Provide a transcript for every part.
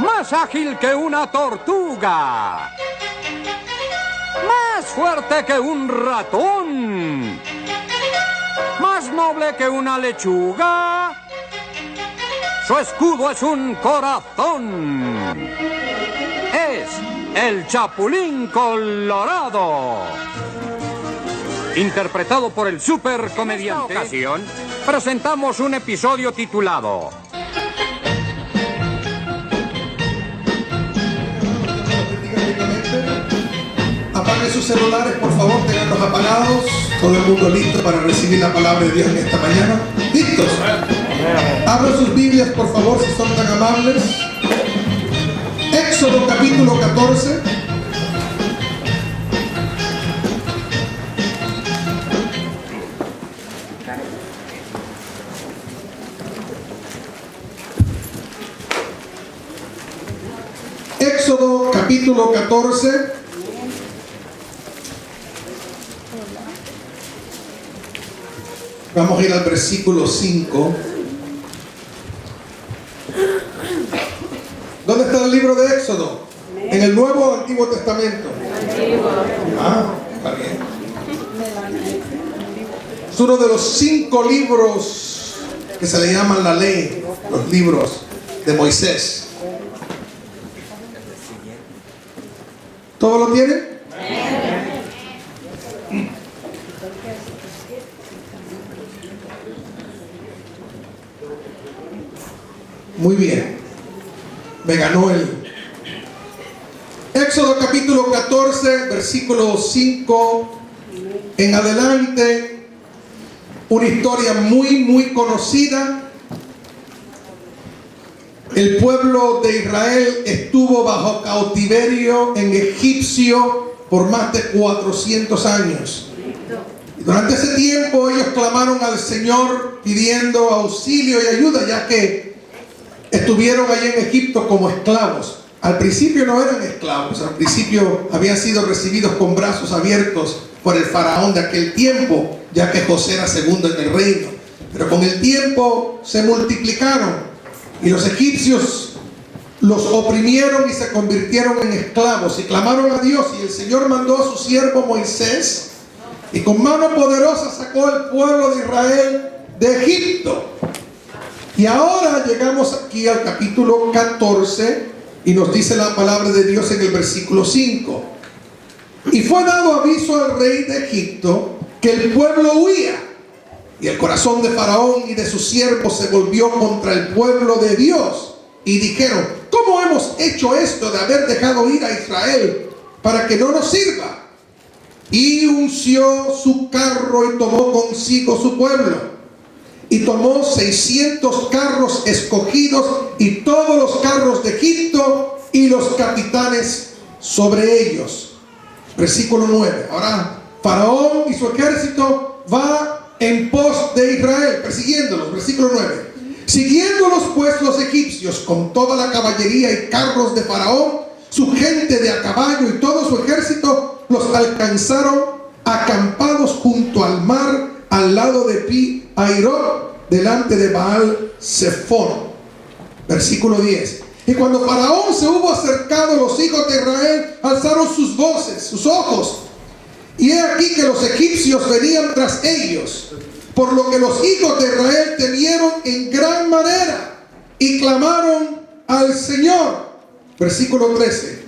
más ágil que una tortuga, más fuerte que un ratón, más noble que una lechuga. Su escudo es un corazón. Es el Chapulín Colorado. Interpretado por el supercomediante. En esta ocasión, presentamos un episodio titulado Apaguen sus celulares, por favor, tenganlos apagados. Todo el mundo listo para recibir la palabra de Dios en esta mañana. ¿Listos? Abran sus Biblias, por favor, si son tan amables. Éxodo capítulo 14. Éxodo capítulo 14. Vamos a ir al versículo 5. ¿Dónde está el libro de Éxodo? ¿En el Nuevo o Antiguo Testamento? Está bien. Es uno de los 5 libros que se le llaman la ley, los libros de Moisés. ¿Todo lo tienen? Muy bien. Me ganó el Éxodo capítulo 14, versículo 5 en adelante. Una historia muy conocida. El pueblo de Israel estuvo bajo cautiverio en Egipcio por más de 400 años. Y durante ese tiempo ellos clamaron al Señor pidiendo auxilio y ayuda, ya que estuvieron allí en Egipto como esclavos. Al principio no eran esclavos, al principio habían sido recibidos con brazos abiertos por el faraón de aquel tiempo, ya que José era segundo en el reino. Pero con el tiempo se multiplicaron y los egipcios los oprimieron y se convirtieron en esclavos y clamaron a Dios, y el Señor mandó a su siervo Moisés y con mano poderosa sacó al pueblo de Israel de Egipto. Y ahora llegamos aquí al capítulo 14 y nos dice la palabra de Dios en el versículo 5. Y fue dado aviso al rey de Egipto que el pueblo huía, y el corazón de Faraón y de sus siervos se volvió contra el pueblo de Dios. Y dijeron: ¿cómo hemos hecho esto de haber dejado ir a Israel para que no nos sirva? Y unció su carro y tomó consigo su pueblo. Y tomó 600 carros escogidos y todos los carros de Egipto y los capitanes sobre ellos. Versículo 9. Ahora Faraón y su ejército va en pos de Israel, persiguiéndolos. Versículo 9. Siguiéndolos pues los egipcios con toda la caballería y carros de Faraón, su gente de a caballo y todo su ejército, los alcanzaron acampados junto al mar, al lado de Pi Hairot, delante de Baal Zephón. Versículo 10. Y cuando Faraón se hubo acercado, los hijos de Israel alzaron sus voces, sus ojos, y he aquí que los egipcios venían tras ellos, por lo que los hijos de Israel temieron en gran manera y clamaron al Señor. Versículo 13.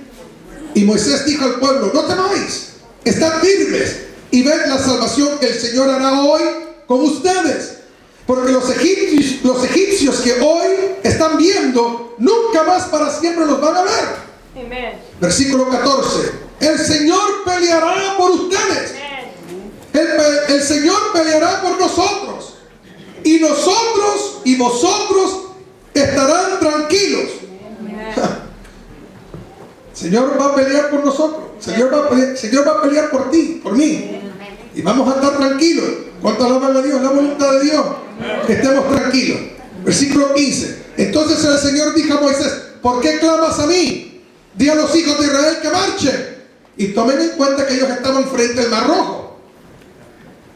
Y Moisés dijo al pueblo: no temáis, estad firmes y ved la salvación que el Señor hará hoy con ustedes, porque los egipcios que hoy están viendo, nunca más para siempre los van a ver. Amén. Versículo 14. El Señor peleará por ustedes. El Señor peleará por nosotros, y nosotros y vosotros estarán tranquilos. El Señor va a pelear por nosotros. El Señor va a pelear por ti, por mí, y vamos a estar tranquilos. ¿Cuánto alaban a Dios? La voluntad de Dios, que estemos tranquilos. Versículo 15. Entonces el Señor dijo a Moisés: ¿por qué clamas a mí? Di a los hijos de Israel que marchen. Y tomen en cuenta que ellos estaban frente al Mar Rojo.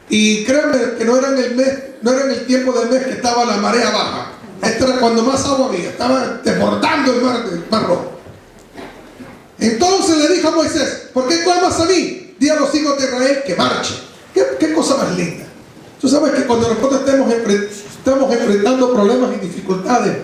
Y créanme que no era en el tiempo del mes que estaba la marea baja. Esto era cuando más agua había, estaba desbordando el mar Rojo. Entonces le dijo a Moisés: ¿por qué clamas a mí? Di a los hijos de Israel que marchen. ¿Qué cosa más linda? Tú sabes que cuando nosotros estamos enfrentando problemas y dificultades,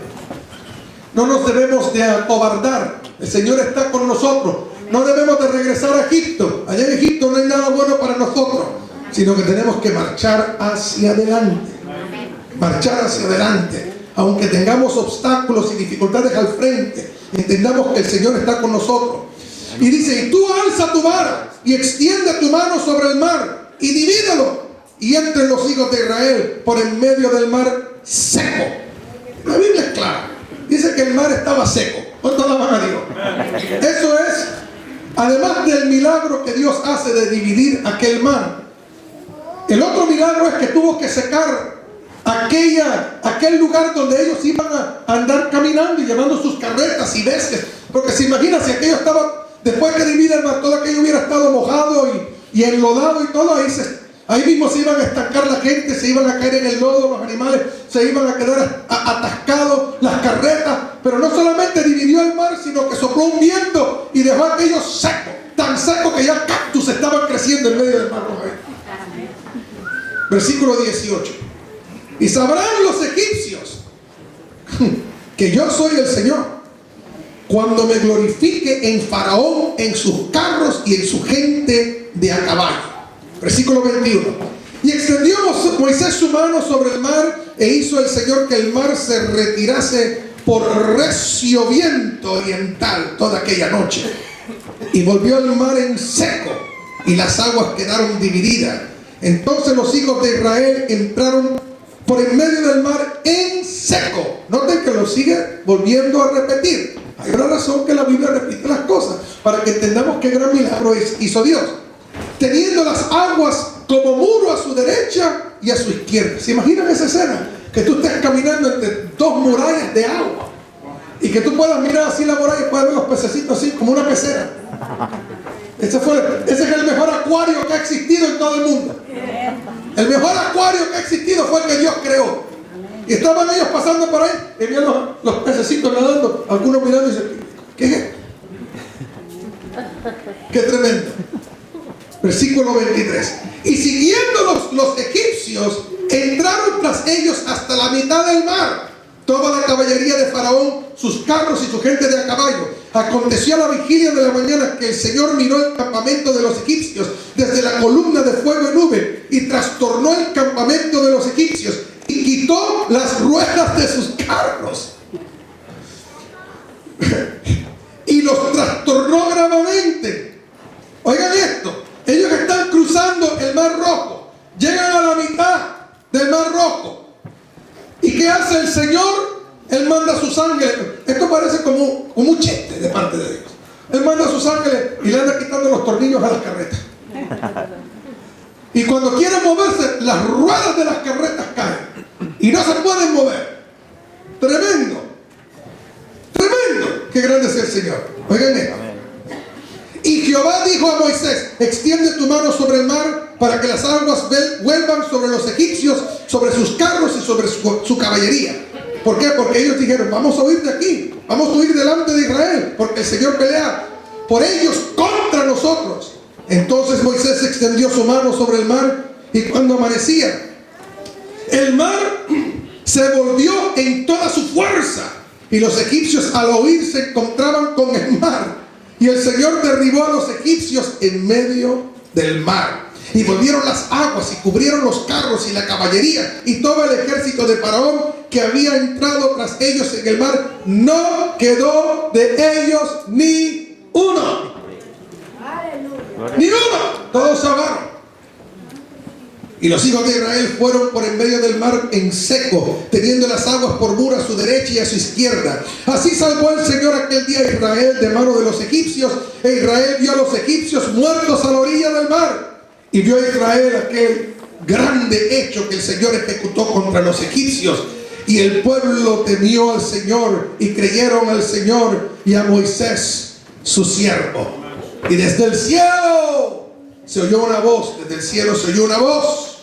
no nos debemos de acobardar. El Señor está con nosotros. No debemos de regresar a Egipto. Allá en Egipto no hay nada bueno para nosotros, sino que tenemos que marchar hacia adelante. Marchar hacia adelante. Aunque tengamos obstáculos y dificultades al frente, entendamos que el Señor está con nosotros. Y dice: y tú alza tu vara y extiende tu mano sobre el mar y divídelo, y entren los hijos de Israel por en medio del mar seco. La Biblia es clara. Dice que el mar estaba seco. ¿Cuánto alaban a Dios? Eso es, además del milagro que Dios hace de dividir aquel mar, el otro milagro es que tuvo que secar aquel lugar donde ellos iban a andar caminando y llevando sus carretas y bestias. Porque se imagina si aquello estaba, después que divide el mar, todo aquello hubiera estado mojado y enlodado y todo, ahí mismo se iban a estancar la gente, se iban a caer en el lodo los animales, se iban a quedar atascados las carretas. Pero no solamente dividió el mar, sino que sopló un viento y dejó aquello seco, tan seco que ya cactus estaban creciendo en medio del mar Rojo. Versículo 18. Y sabrán los egipcios que yo soy el Señor cuando me glorifique en Faraón, en sus carros y en su gente de a caballo. Versículo 21. Y extendió Moisés su mano sobre el mar, e hizo el Señor que el mar se retirase por recio viento oriental toda aquella noche. Y volvió el mar en seco, y las aguas quedaron divididas. Entonces los hijos de Israel entraron por en medio del mar en seco. Noten que lo sigue volviendo a repetir. Hay una razón que la Biblia repite las cosas, para que entendamos qué gran milagro hizo Dios. Teniendo las aguas como muro a su derecha y a su izquierda. ¿Se imaginan esa escena? Que tú estés caminando entre dos murallas de agua y que tú puedas mirar así la muralla y puedas ver los pececitos así como una pecera. Ese es el mejor acuario que ha existido en todo el mundo. El mejor acuario que ha existido fue el que Dios creó. Y estaban ellos pasando por ahí y veían los pececitos nadando, algunos mirando y dicen: ¿qué es esto? ¡Qué tremendo! Versículo 23. Y siguiendo los egipcios, entraron tras ellos hasta la mitad del mar, toda la caballería de Faraón, sus carros y su gente de a caballo. Aconteció a la vigilia de la mañana que el Señor miró el campamento de los egipcios desde la columna de fuego y nube, y trastornó el campamento de los egipcios y quitó las ruedas de sus carros y los trastornó gravemente. Oigan esto: ellos están cruzando el mar Rojo, llegan a la mitad del mar Rojo, ¿y qué hace el Señor? Él manda a sus ángeles. Esto parece como un chiste de parte de Dios. Él manda a sus ángeles y le anda quitando los tornillos a las carretas. Y cuando quieren moverse, las ruedas de las carretas caen y no se pueden mover. Tremendo. Tremendo. Qué grande es el Señor. Oigan esto. Y Jehová dijo a Moisés: extiende tu mano sobre el mar para que las aguas vuelvan sobre los egipcios, sobre sus carros y sobre su caballería. ¿Por qué? Porque ellos dijeron: vamos a huir de aquí, vamos a huir delante de Israel, porque el Señor pelea por ellos contra nosotros. Entonces Moisés extendió su mano sobre el mar, y cuando amanecía, el mar se volvió en toda su fuerza, y los egipcios al oír se encontraban con el mar, y el Señor derribó a los egipcios en medio del mar. Y volvieron las aguas y cubrieron los carros y la caballería y todo el ejército de Faraón que había entrado tras ellos en el mar. No quedó de ellos ni uno. Ni uno. Todos se ahogaron. Y los hijos de Israel fueron por en medio del mar en seco, teniendo las aguas por muro a su derecha y a su izquierda. Así salvó el Señor aquel día a Israel de mano de los egipcios, e Israel vio a los egipcios muertos a la orilla del mar. Y vio a Israel aquel grande hecho que el Señor ejecutó contra los egipcios. Y el pueblo temió al Señor y creyeron al Señor y a Moisés su siervo. Y desde el cielo se oyó una voz, desde el cielo se oyó una voz.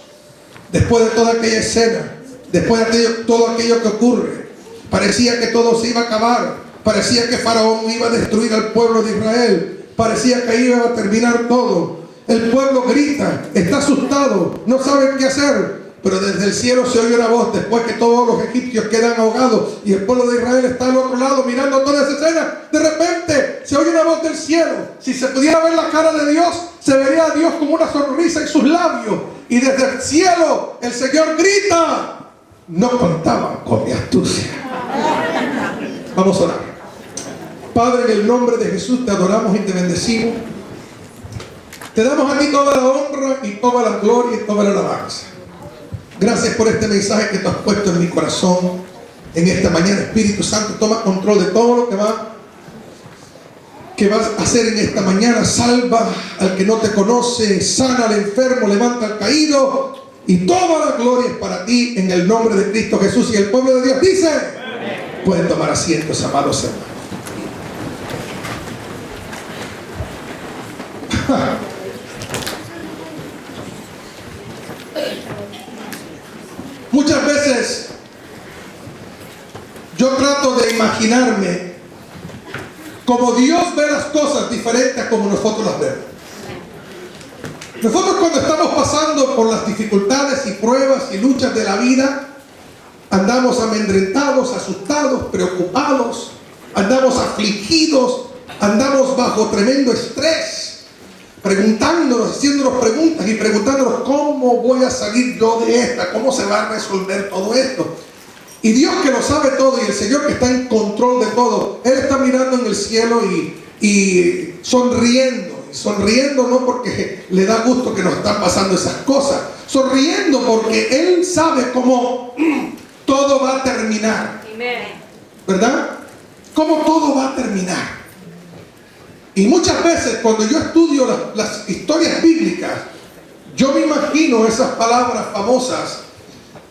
Después de toda aquella escena, después de todo aquello que ocurre, Parecía que todo se iba a acabar. Parecía que Faraón iba a destruir al pueblo de Israel. Parecía que iba a terminar todo. El pueblo grita, está asustado, no sabe qué hacer. Pero desde el cielo se oye una voz después que todos los egipcios quedan ahogados y el pueblo de Israel está al otro lado mirando toda esa escena. De repente se oye una voz del cielo. Si se pudiera ver la cara de Dios, se vería a Dios como una sonrisa en sus labios. Y desde el cielo el Señor grita: no contaban con mi astucia. Vamos a orar. Padre, en el nombre de Jesús te adoramos y te bendecimos. Te damos a ti toda la honra y toda la gloria y toda la alabanza. Gracias por este mensaje que tú has puesto en mi corazón en esta mañana. Espíritu Santo, toma control de todo lo que vas a hacer en esta mañana. Salva al que no te conoce, sana al enfermo, levanta al caído, y toda la gloria es para ti en el nombre de Cristo Jesús. Y el pueblo de Dios dice: amén. Pueden tomar asientos, amados hermanos. Muchas veces yo trato de imaginarme como Dios ve las cosas diferentes a como nosotros las vemos. Nosotros, cuando estamos pasando por las dificultades y pruebas y luchas de la vida, andamos amedrentados, asustados, preocupados, andamos afligidos, andamos bajo tremendo estrés, preguntándonos, haciéndonos preguntas y preguntándonos: ¿cómo voy a salir yo de esta? ¿Cómo se va a resolver todo esto? Y Dios, que lo sabe todo, y el Señor que está en control de todo, Él está mirando en el cielo y sonriendo no porque le da gusto que nos están pasando esas cosas, sonriendo porque Él sabe cómo todo va a terminar. ¿Verdad? Cómo todo va a terminar. Y muchas veces cuando yo estudio las historias bíblicas, yo me imagino esas palabras famosas: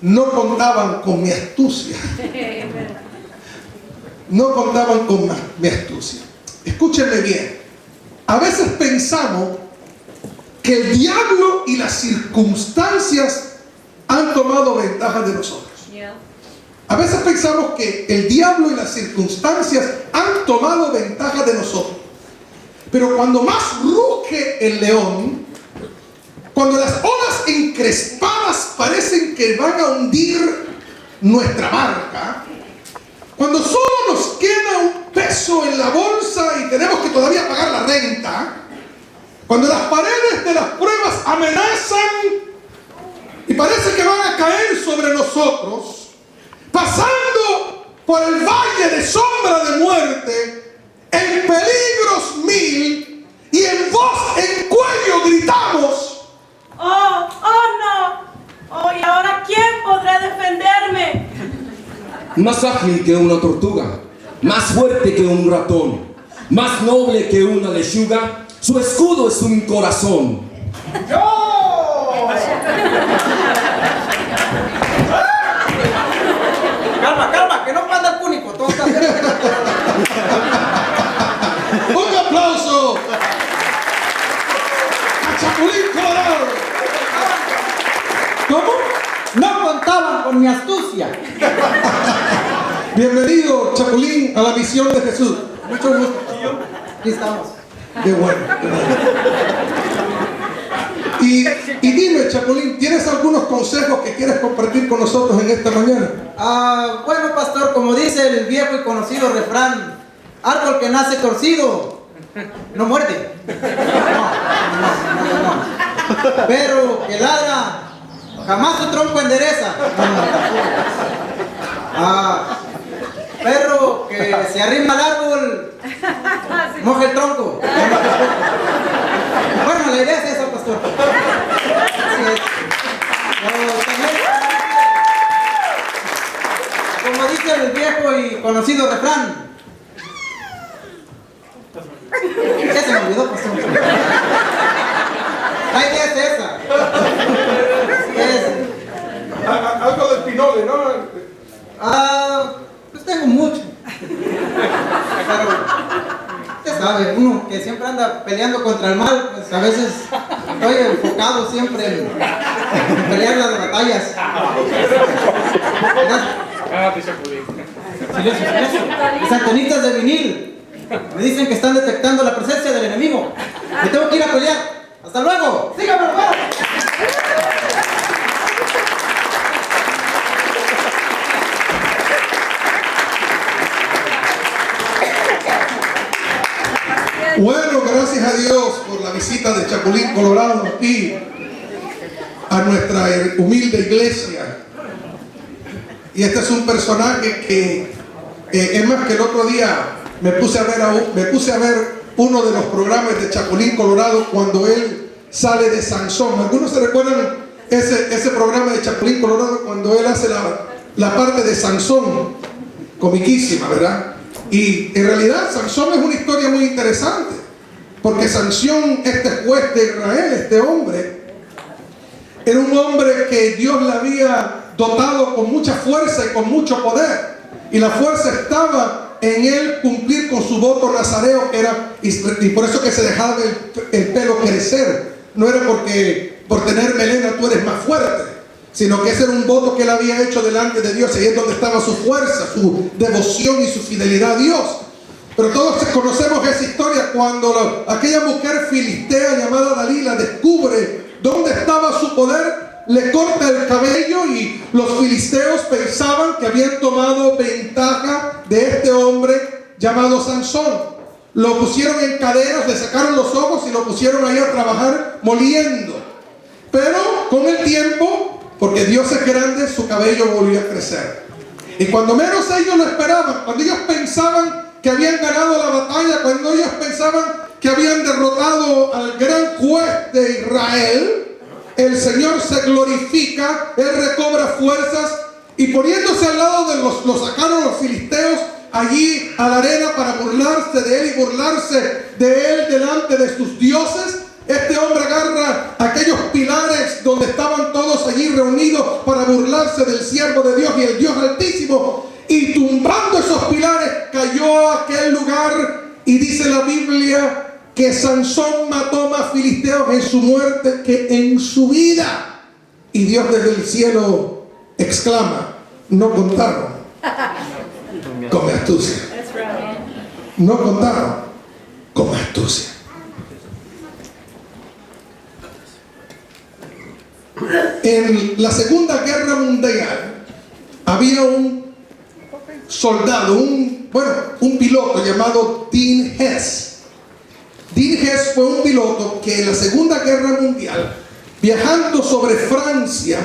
no contaban con mi astucia. No contaban con mi astucia. Escúchenme bien. A veces pensamos que el diablo y las circunstancias han tomado ventaja de nosotros. A veces pensamos que el diablo y las circunstancias han tomado ventaja de nosotros. Pero cuando más ruge el león, cuando las olas encrespadas parecen que van a hundir nuestra barca, cuando solo nos queda un peso en la bolsa y tenemos que todavía pagar la renta, cuando las paredes de las pruebas amenazan y parece que van a caer sobre nosotros, pasando por el valle de sombra de muerte, en peligros mil, y en voz en cuello gritamos: ¡oh no! ¡Oh, y ahora quién podrá defenderme! Más ágil que una tortuga, más fuerte que un ratón, más noble que una lechuga, su escudo es un corazón. ¡Yo! Calma, que no manda el púnico. Todo está bien. ¡Un aplauso a Chapulín Colorado! ¿Cómo? No contaban con mi astucia. Bienvenido, Chapulín, a la misión de Jesús. Mucho gusto. Aquí estamos. Qué bueno, qué bueno. Y dime, Chapulín, ¿tienes algunos consejos que quieres compartir con nosotros en esta mañana? Bueno, pastor, como dice el viejo y conocido refrán: árbol que nace torcido no muerde. No. Pero que ladra jamás su tronco endereza. Perro que se arrima al árbol moja el tronco. Bueno, la idea es esa, pastor. Así es. Como dice el viejo y conocido refrán. ¿Qué se me olvidó, pastor? La idea es esa. Así es. Algo del pinole, ¿no? Pues tengo mucho. Pero usted sabe, uno que siempre anda peleando contra el mal, pues a veces estoy enfocado siempre en pelear las batallas. Silencio, silencio. Las antenitas de vinil me dicen que están detectando la presencia del enemigo. Me tengo que ir a pelear. ¡Hasta luego! ¡Síganme, hermano! Bueno, gracias a Dios por la visita de Chapulín Colorado aquí a nuestra humilde iglesia. Y este es un personaje que es más, que el otro día me puse a ver uno de los programas de Chapulín Colorado cuando él sale de Sansón. ¿Algunos se recuerdan ese programa de Chapulín Colorado cuando él hace la parte de Sansón? Comiquísima, ¿verdad? Y en realidad Sansón es una historia muy interesante, porque Sansón, este juez de Israel, este hombre, era un hombre que Dios le había dotado con mucha fuerza y con mucho poder, y la fuerza estaba en él cumplir con su voto nazareo, y por eso que se dejaba el pelo crecer. No era porque por tener melena tú eres más fuerte, sino que ese era un voto que él había hecho delante de Dios, y ahí es donde estaba su fuerza, su devoción y su fidelidad a Dios. Pero todos conocemos esa historia cuando aquella mujer filistea llamada Dalila descubre dónde estaba su poder, le corta el cabello, y los filisteos pensaban que habían tomado ventaja de este hombre llamado Sansón. Lo pusieron en cadenas, le sacaron los ojos y lo pusieron ahí a trabajar moliendo. Pero con el tiempo, porque Dios es grande, su cabello volvió a crecer. Y cuando menos ellos lo esperaban, cuando ellos pensaban que habían ganado la batalla, cuando ellos pensaban que habían derrotado al gran juez de Israel, el Señor se glorifica, Él recobra fuerzas, y poniéndose al lado de los sacaron los filisteos allí a la arena para burlarse de él y burlarse de él delante de sus dioses. Este hombre agarra aquellos pilares donde estaban todos allí reunidos para burlarse del siervo de Dios y el Dios Altísimo, y tumbando esos pilares cayó a aquel lugar, y dice la Biblia que Sansón mató más filisteos en su muerte que en su vida. Y Dios desde el cielo exclama: no contaron con mi astucia. No contaron con mi astucia. En la Segunda Guerra Mundial había un soldado, un piloto llamado Dean Hess. Dean Hess fue un piloto que en la Segunda Guerra Mundial, viajando sobre Francia,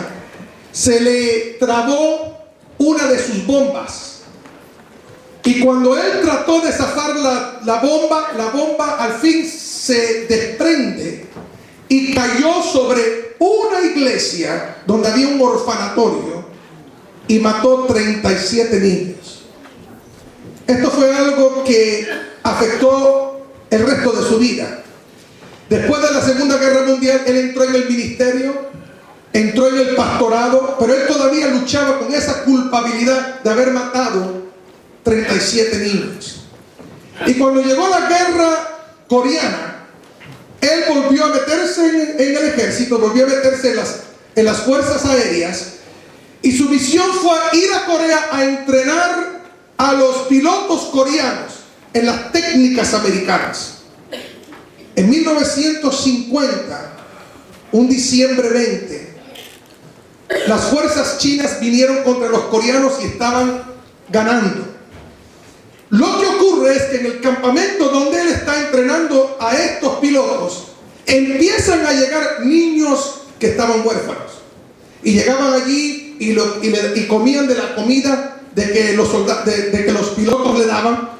se le trabó una de sus bombas. Y cuando él trató de zafar la bomba al fin se desprende y cayó sobre una iglesia donde había un orfanatorio y mató 37 niños. Esto fue algo que afectó el resto de su vida. Después de la Segunda Guerra Mundial, él entró en el ministerio, entró en el pastorado, pero él todavía luchaba con esa culpabilidad de haber matado 37 niños. Y cuando llegó la guerra coreana, él volvió a meterse en el ejército, volvió a meterse en las fuerzas aéreas, y su misión fue ir a Corea a entrenar a los pilotos coreanos en las técnicas americanas. En 1950, un diciembre 20, las fuerzas chinas vinieron contra los coreanos y estaban ganando. Lo que ocurre es que en el campamento donde él está entrenando a estos pilotos, empiezan a llegar niños que estaban huérfanos, y llegaban allí y comían de la comida de que los pilotos le daban.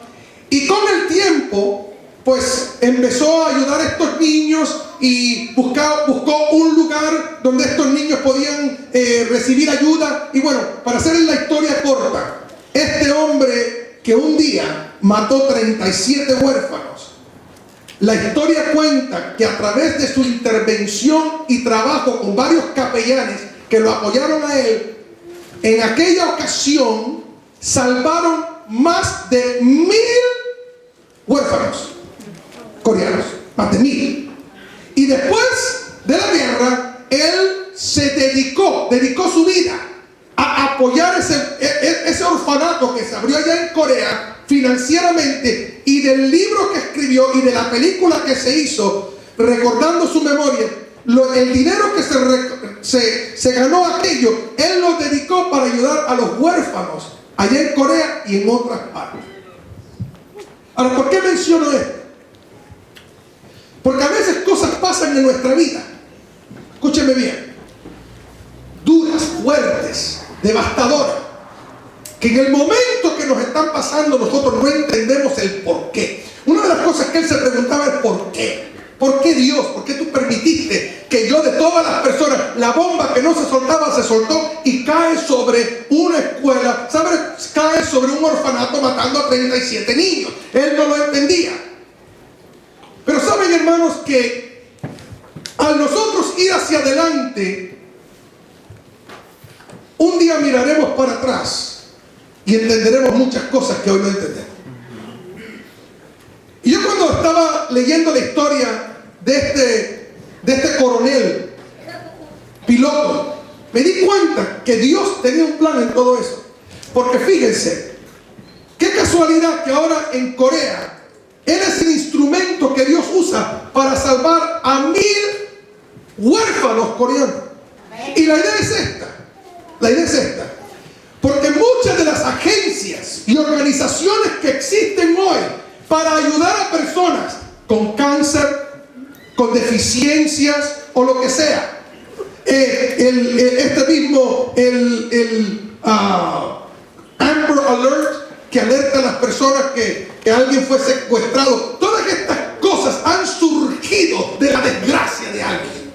Y con el tiempo, pues empezó a ayudar a estos niños y buscó un lugar donde estos niños podían recibir ayuda. Y bueno, para hacer la historia corta, este hombre que un día mató 37 huérfanos, la historia cuenta que a través de su intervención y trabajo con varios capellanes que lo apoyaron a él, en aquella ocasión salvaron más de 1000 huérfanos coreanos, más de 1000. Y después de la guerra, él se dedicó su vida a apoyar ese orfanato que se abrió allá en Corea financieramente, y del libro que escribió y de la película que se hizo recordando su memoria, el dinero que se ganó aquello, él lo dedicó para ayudar a los huérfanos allá en Corea y en otras partes. Ahora, ¿por qué menciono esto? Porque a veces cosas pasan en nuestra vida, escúcheme bien, duras, fuertes, devastadoras, que en el momento que nos están pasando nosotros no entendemos el por qué. Una de las cosas que él se preguntaba es ¿por qué? ¿Por qué Dios? ¿Por qué tú permitiste que yo, de todas las personas, la bomba que no se soltaba se soltó y cae sobre una escuela, ¿sabes? Cae sobre un orfanato matando a 37 niños? Él no lo entendía. Pero saben, hermanos, que al nosotros ir hacia adelante, un día miraremos para atrás y entenderemos muchas cosas que hoy no entendemos. Y yo, cuando estaba leyendo la historia de este coronel piloto, me di cuenta que Dios tenía un plan en todo eso. Porque fíjense, qué casualidad que ahora en Corea él es el instrumento que Dios usa para salvar a 1000 huérfanos coreanos. Y la idea es esta. Porque muchas de las agencias y organizaciones que existen hoy para ayudar a personas con cáncer, con deficiencias o lo que sea, Amber Alert, que alerta a las personas que alguien fue secuestrado. Todas estas cosas han surgido de la desgracia de alguien.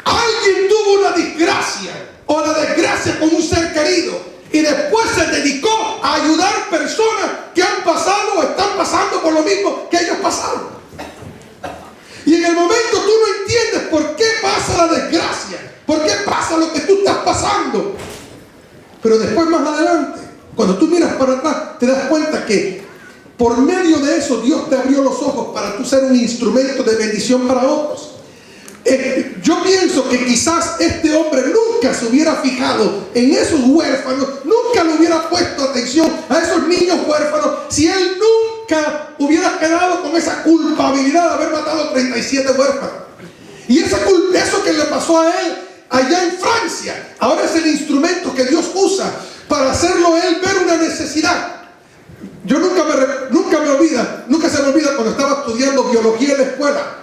Alguien tuvo una desgracia o la desgracia con un ser querido y después se dedicó a ayudar personas que han pasado o están pasando por lo mismo que ellos pasaron. Y en el momento tú no entiendes por qué pasa la desgracia, por qué pasa lo que tú estás pasando. Pero después, más adelante, cuando tú miras para atrás, te das cuenta que por medio de eso Dios te abrió los ojos para tú ser un instrumento de bendición para otros. Yo pienso que quizás este hombre nunca se hubiera fijado en esos huérfanos, nunca le hubiera puesto atención a esos niños huérfanos, si él nunca hubiera quedado con esa culpabilidad de haber matado 37 huérfanos. Y eso que le pasó a él allá en Francia, ahora es el instrumento que Dios usa para hacerlo él ver una necesidad. Yo nunca se me olvida cuando estaba estudiando biología en la escuela,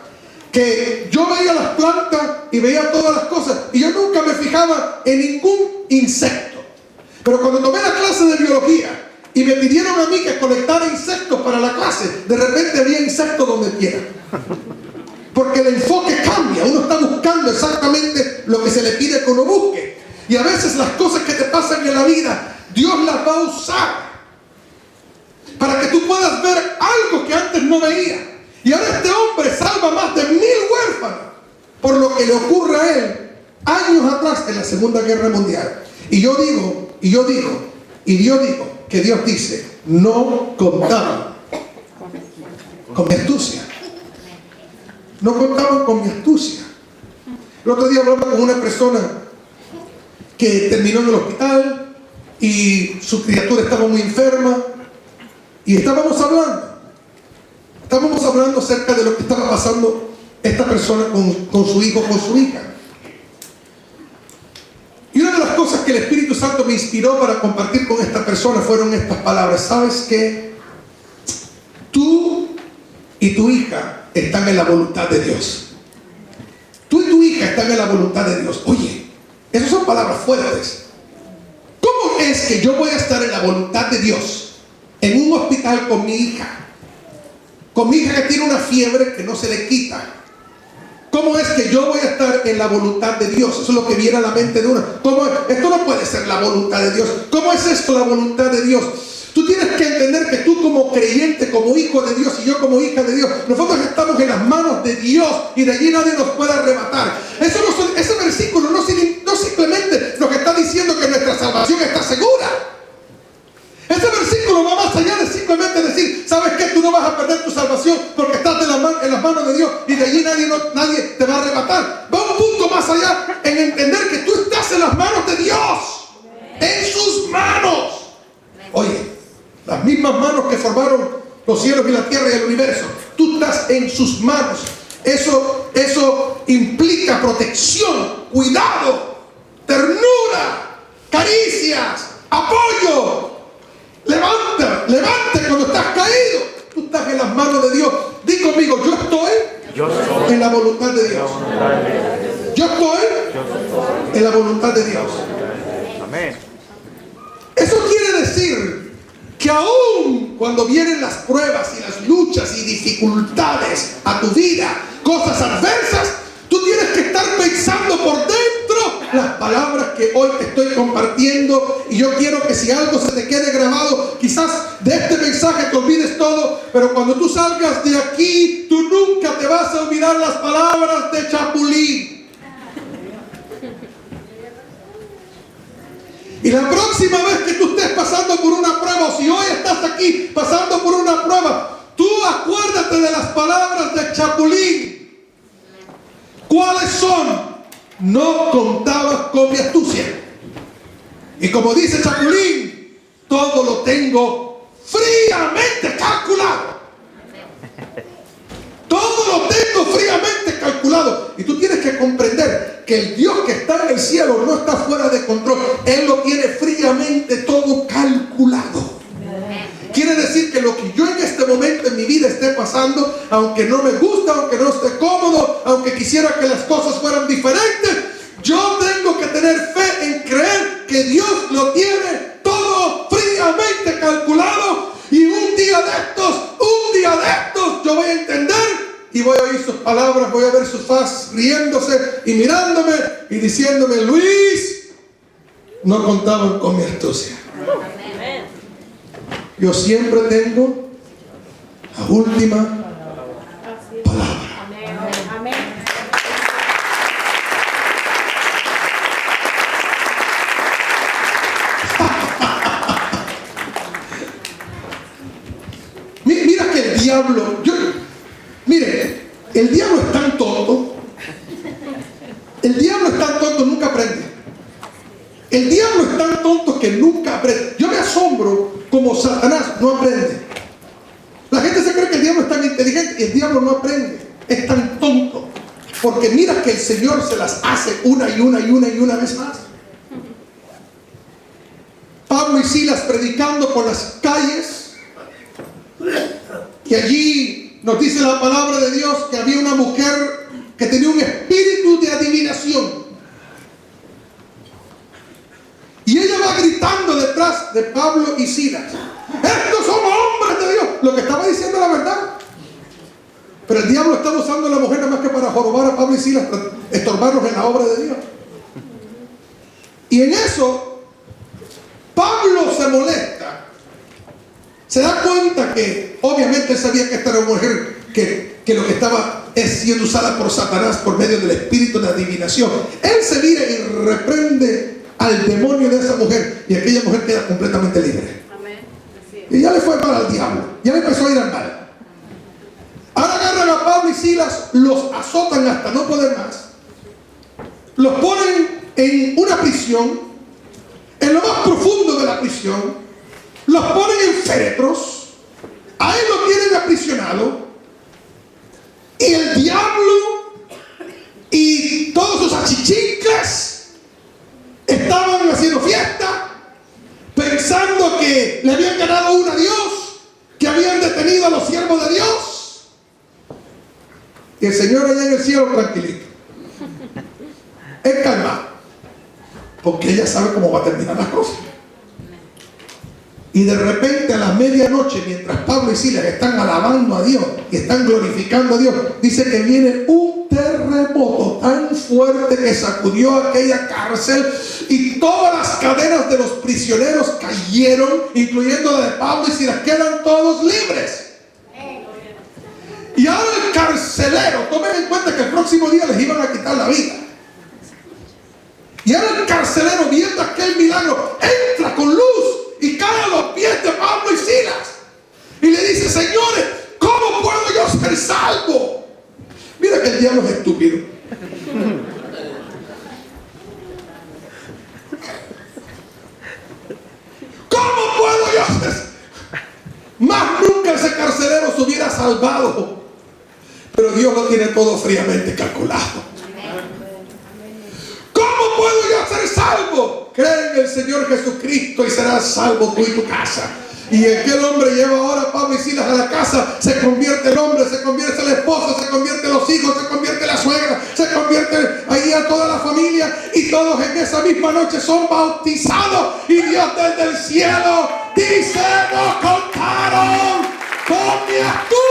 que yo veía las plantas y veía todas las cosas y yo nunca me fijaba en ningún insecto. Pero cuando tomé la clase de biología y me pidieron a mí que colectara insectos para la clase, de repente había insectos donde quiera. Porque el enfoque cambia, uno está buscando exactamente lo que se le pide que uno busque. Y a veces las cosas que te pasan en la vida, Dios las va a usar para que tú puedas ver algo que antes no veías. Y ahora este hombre salva más de 1000 huérfanos por lo que le ocurre a él años atrás en la Segunda Guerra Mundial. Y yo digo que Dios dice, no contaban con mi astucia. No contaban con mi astucia. El otro día hablaba con una persona que terminó en el hospital y su criatura estaba muy enferma y estábamos hablando acerca de lo que estaba pasando esta persona con su hijo, con su hija. Y una de las cosas que el Espíritu Santo me inspiró para compartir con esta persona fueron estas palabras. ¿Sabes qué? Tú y tu hija están en la voluntad de Dios. Tú y tu hija están en la voluntad de Dios. Oye, esas son palabras fuertes. ¿Cómo es que yo voy a estar en la voluntad de Dios en un hospital con mi hija? Con mi hija que tiene una fiebre que no se le quita. ¿Cómo es que yo voy a estar en la voluntad de Dios? Eso es lo que viene a la mente de uno. ¿Cómo es? Esto no puede ser la voluntad de Dios. ¿Cómo es esto la voluntad de Dios? Tú tienes que entender que tú como creyente, como hijo de Dios y yo como hija de Dios, nosotros estamos en las manos de Dios y de allí nadie nos puede arrebatar. Ese versículo no simplemente nos está diciendo que nuestra salvación está segura. Ese versículo va más allá de simplemente decir, ¿sabes qué? Tú no vas a perder tu salvación porque estás en las manos de Dios y de allí nadie te va a arrebatar. Va un punto más allá en entender que tú estás en las manos de Dios. los cielos y la tierra y el universo. Tú estás en sus manos. Eso implica protección, cuidado, ternura, caricias, apoyo. Levante cuando estás caído. Tú estás en las manos de Dios. Di conmigo, yo estoy en la voluntad de Dios. Yo estoy en la voluntad de Dios. Amén. Eso quiere decir que aún cuando vienen las pruebas y las luchas y dificultades a tu vida, cosas adversas, tú tienes que estar pensando por dentro las palabras que hoy te estoy compartiendo. Y yo quiero que si algo se te quede grabado, quizás de este mensaje te olvides todo, pero cuando tú salgas de aquí, tú nunca te vas a olvidar las palabras de Chapulín. Y la próxima vez que tú estés pasando por una prueba, o si hoy estás aquí pasando por una prueba, tú acuérdate de las palabras de Chapulín. ¿Cuáles son? No contabas con mi astucia. Y como dice Chapulín, todo lo tengo fríamente calculado. Todo lo tengo fríamente calculado. Y tú tienes que comprender que el Dios que está en el cielo no está fuera de control. Él lo tiene fríamente todo calculado. Quiere decir que lo que yo en este momento en mi vida esté pasando, aunque no me gusta, aunque no esté cómodo, aunque quisiera que las cosas fueran diferentes, yo tengo que tener fe en creer que Dios lo tiene todo fríamente calculado. Y un día de estos, yo voy a entender y voy a oír sus palabras, voy a ver su faz riéndose y mirándome y diciéndome: Luis, no contaban con mi astucia. Yo siempre tengo la última palabra. Amén. Mira que el diablo, mire, el diablo es tan tonto. El diablo es tan tonto, nunca aprende. El diablo es tan tonto que nunca aprende. Yo me asombro como Satanás no aprende. La gente se cree que el diablo es tan inteligente y el diablo no aprende. Es tan tonto. Porque mira que el Señor se las hace una y una vez más. Pablo y Silas predicando por las calles. Y allí nos dice la palabra de Dios que había una mujer que tenía un espíritu de adivinación. Y ella va gritando detrás de Pablo y Silas: estos son hombres de Dios. Lo que estaba diciendo era la verdad. Pero el diablo estaba usando a la mujer nada más que para jorobar a Pablo y Silas, para estorbarlos en la obra de Dios. Y en eso, Pablo se molesta. Se da cuenta que, obviamente, él sabía que esta era una mujer que lo que estaba es siendo usada por Satanás por medio del espíritu de adivinación. Él se mira y reprende al demonio de esa mujer, y aquella mujer queda completamente libre. Amén. Y ya le fue mal al diablo, ya le empezó a ir al mal. Ahora agarran a Pablo y Silas, los azotan hasta no poder más, los ponen en una prisión, en lo más profundo de la prisión, los ponen en féretros, a él lo tienen aprisionado, y el diablo y todos sus achichincles estaban haciendo fiesta, pensando que le habían ganado una a Dios, que habían detenido a los siervos de Dios. Y el Señor allá en el cielo tranquilito, es calmado, porque ella sabe cómo va a terminar la cosa. Y de repente a la medianoche, mientras Pablo y Silas están alabando a Dios y están glorificando a Dios, dice que viene un terremoto tan fuerte que sacudió aquella cárcel y todas las cadenas de los prisioneros cayeron, incluyendo la de Pablo y Silas. Quedan todos libres. Y ahora el carcelero, tomen en cuenta que el próximo día les iban a quitar la vida. Y ahora el carcelero, viendo aquel milagro, entra con luz y cae a los pies de Pablo y Silas y le dice: señores, ¿cómo puedo yo ser salvo? Mira que el diablo es estúpido. ¿Cómo puedo yo ser? Más nunca ese carcelero los hubiera salvado. Pero Dios lo tiene todo fríamente calculado. ¿Cómo puedo yo ser salvo? Cree en el Señor Jesucristo y serás salvo tú y tu casa. Y aquel hombre lleva ahora a Pablo y Silas a la casa, se convierte el hombre, se convierte la esposa, se convierte los hijos, se convierte la suegra, se convierte ahí a toda la familia, y todos en esa misma noche son bautizados. Y Dios desde el cielo dice: nos contaron con mi astucia.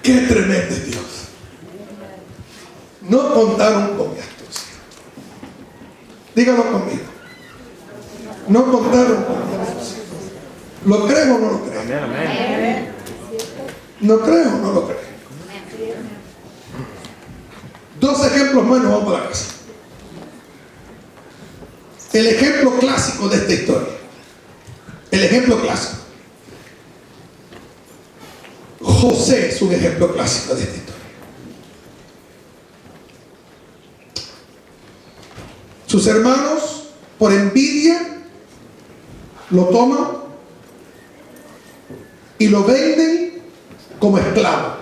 ¡Qué tremendo es Dios! No contaron con mi astucia. Dígalo conmigo. No contaron con mi astucia. ¿Lo creo o no lo creo? ¿No creo o no lo creo? Dos ejemplos más, nos vamos a la casa. El ejemplo clásico de esta historia. El ejemplo clásico. José es un ejemplo clásico de esta historia. Sus hermanos, por envidia, lo toman y lo venden como esclavo.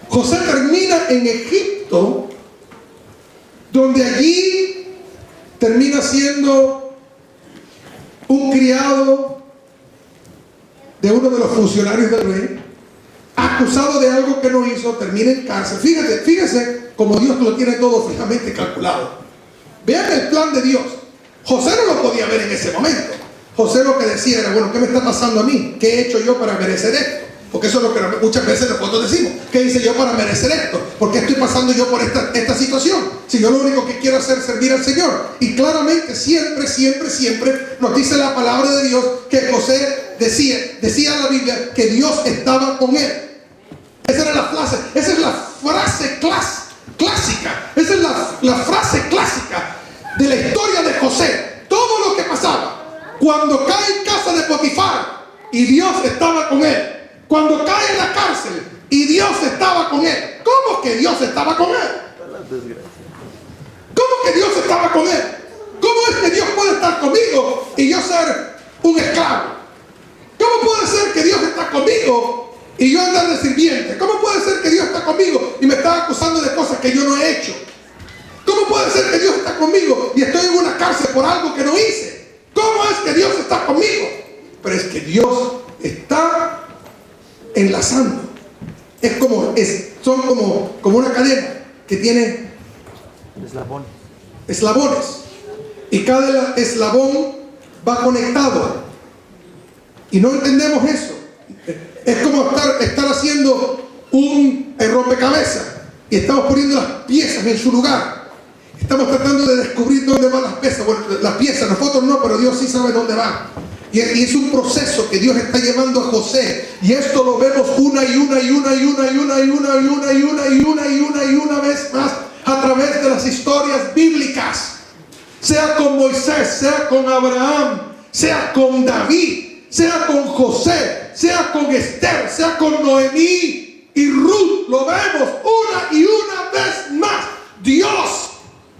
José termina en Egipto, donde allí termina siendo un criado de uno de los funcionarios del rey, acusado de algo que no hizo, termina en cárcel. Fíjese como Dios lo tiene todo fijamente calculado. Vean el plan de Dios. José no lo podía ver en ese momento. José lo que decía era: bueno, ¿qué me está pasando a mí? ¿Qué he hecho yo para merecer esto? Porque eso es lo que muchas veces nosotros decimos. ¿Qué hice yo para merecer esto? ¿Por qué estoy pasando yo por esta situación? Si yo lo único que quiero hacer es servir al Señor. Y claramente siempre nos dice la palabra de Dios que José decía la Biblia que Dios estaba con él. Esa era la frase, esa es la frase clásica. Esa es la frase clásica de la historia de José. Todo lo que pasaba, cuando cae en casa de Potifar y Dios estaba con él. Cuando cae en la cárcel y Dios estaba con él. ¿Cómo que Dios estaba con él? ¿Cómo que Dios estaba con él? ¿Cómo es que Dios puede estar conmigo y yo ser un esclavo? ¿Cómo puede ser que Dios está conmigo y yo andar de sirviente? ¿Cómo puede ser que Dios está conmigo y me está acusando de cosas que yo no he hecho? ¿Cómo puede ser que Dios está conmigo y estoy en una cárcel por algo que no hice? ¿Cómo es que Dios está conmigo? Pero es que Dios está enlazando. Son como una cadena que tiene eslabones. Y cada eslabón va conectado. Y no entendemos eso. Es como estar haciendo un rompecabezas y estamos poniendo las piezas en su lugar. Estamos tratando de descubrir dónde van las piezas. Bueno, las piezas, nosotros no, pero Dios sí sabe dónde van. Y es un proceso que Dios está llevando a José. Y esto lo vemos una vez más a través de las historias bíblicas. Sea con Moisés, sea con Abraham, sea con David, sea con José, sea con Esther, sea con Noemí y Ruth. Lo vemos una vez más. Dios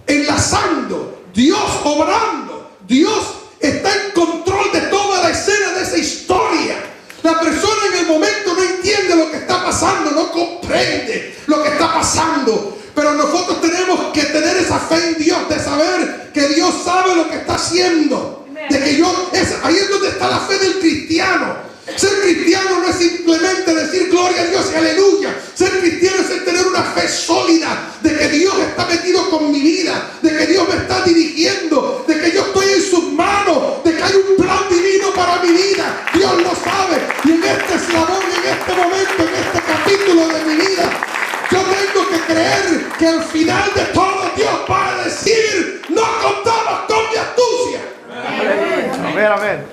enlazando, Dios obrando, Dios está en control de toda la escena de esa historia. La persona en el momento no entiende lo que está pasando, no comprende lo que está pasando. Pero nosotros tenemos que tener esa fe en Dios, de saber que Dios sabe lo que está haciendo. De que ahí es donde está la fe del cristiano. Ser cristiano no es simplemente decir gloria a Dios y aleluya. Ser cristiano es el tener una fe sólida de que Dios está metido con mi vida, de que Dios me está dirigiendo, de que yo estoy en sus manos, de que hay un plan divino para mi vida. Dios lo sabe. Y en este eslabón, en este momento, en este capítulo de mi vida, yo tengo que creer que al final de todo Dios va a decir: no contamos con mi astucia. Amén, amén.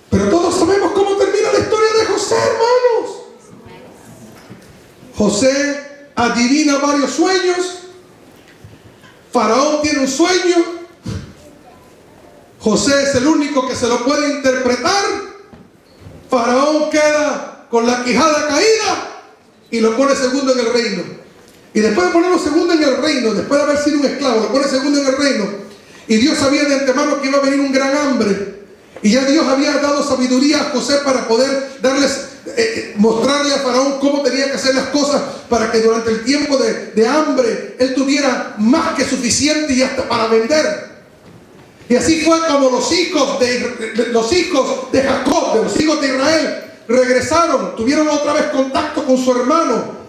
Pero todos sabemos cómo termina la historia de José, hermanos. José adivina varios sueños. Faraón tiene un sueño. José es el único que se lo puede interpretar. Faraón queda con la quijada caída y lo pone segundo en el reino. Y después de ponerlo segundo en el reino, después de haber sido un esclavo, lo pone segundo en el reino. Y Dios sabía de antemano que iba a venir un gran hambre. Y ya Dios había dado sabiduría a José para poder mostrarle a Faraón cómo tenía que hacer las cosas para que durante el tiempo de hambre él tuviera más que suficiente y hasta para vender. Y así fue como los hijos de Jacob, de los hijos de Israel, regresaron, tuvieron otra vez contacto con su hermano.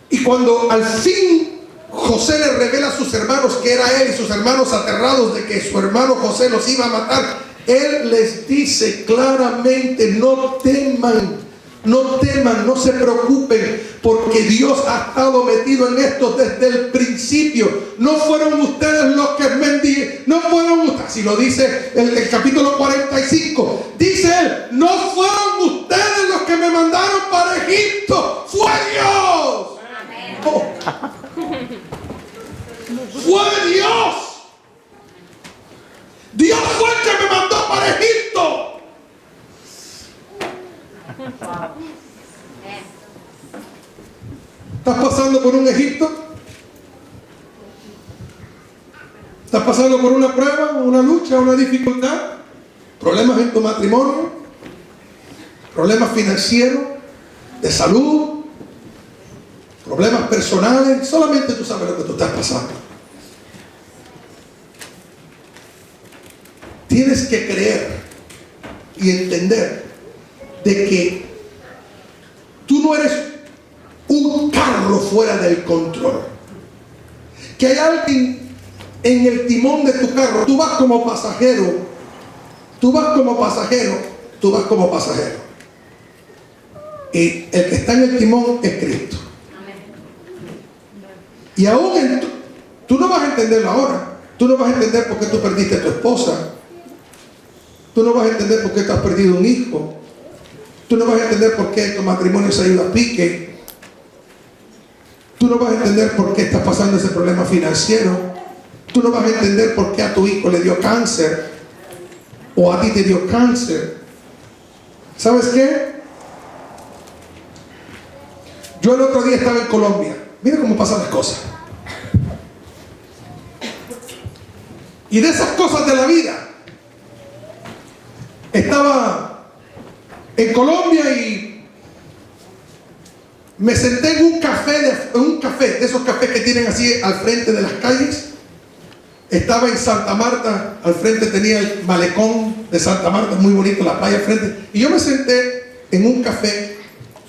Y cuando al fin José le revela a sus hermanos que era él, y sus hermanos aterrados de que su hermano José los iba a matar, él les dice claramente: no teman, no se preocupen, porque Dios ha estado metido en esto desde el principio. No fueron ustedes los que mendigaron, no fueron ustedes, así lo dice el capítulo 45, dice él: no fueron ustedes los que me mandaron para Egipto, fue Dios. Oh. Fue Dios. Dios fue el que me mandó para Egipto. ¿Estás pasando por un Egipto? ¿Estás pasando por una prueba, una lucha, una dificultad? ¿Problemas en tu matrimonio? ¿Problemas financieros? ¿De salud? ¿Problemas personales? Solamente tú sabes lo que tú estás pasando. Tienes que creer y entender de que tú no eres un carro fuera del control. Que hay alguien en el timón de tu carro. Tú vas como pasajero. Y el que está en el timón es Cristo. Y aún tú no vas a entenderlo ahora. Tú no vas a entender por qué tú perdiste a tu esposa. Tú no vas a entender por qué tú has perdido un hijo. Tú no vas a entender por qué tu matrimonio se ha ido a pique. Tú no vas a entender por qué estás pasando ese problema financiero. Tú no vas a entender por qué a tu hijo le dio cáncer o a ti te dio cáncer. ¿Sabes qué? Yo el otro día estaba en Colombia. Mira cómo pasan las cosas. Y de esas cosas de la vida, estaba en Colombia y me senté en un café, de esos cafés que tienen así al frente de las calles. Estaba en Santa Marta, al frente tenía el malecón de Santa Marta, muy bonito, la playa al frente. Y yo me senté en un café,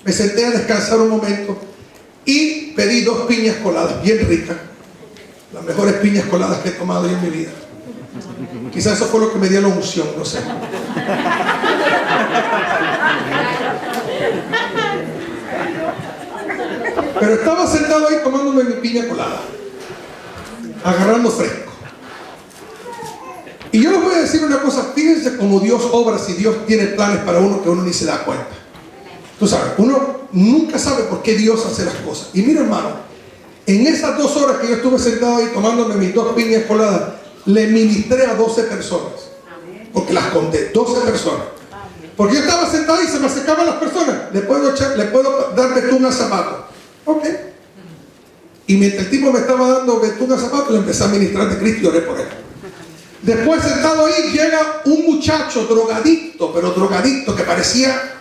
me senté a descansar un momento y pedí 2 piñas coladas bien ricas, las mejores piñas coladas que he tomado yo en mi vida. Quizás eso fue lo que me dio la unción, no sé. Pero estaba sentado ahí tomándome mi piña colada, agarrando fresco. Y yo les voy a decir una cosa: fíjense cómo Dios obra, si Dios tiene planes para uno que uno ni se da cuenta. Tú sabes, uno nunca sabe por qué Dios hace las cosas. Y mira, hermano, en esas 2 horas que yo estuve sentado ahí tomándome mis 2 piñas coladas, le ministré a 12 personas. Porque las conté, 12 personas. Porque yo estaba sentado y se me acercaban las personas. Le puedo dar betún al zapato. Ok. Y mientras el tipo me estaba dando betún al zapato, le empecé a ministrar de Cristo y oré por él. Después, sentado ahí, llega un muchacho drogadicto, pero drogadicto, que parecía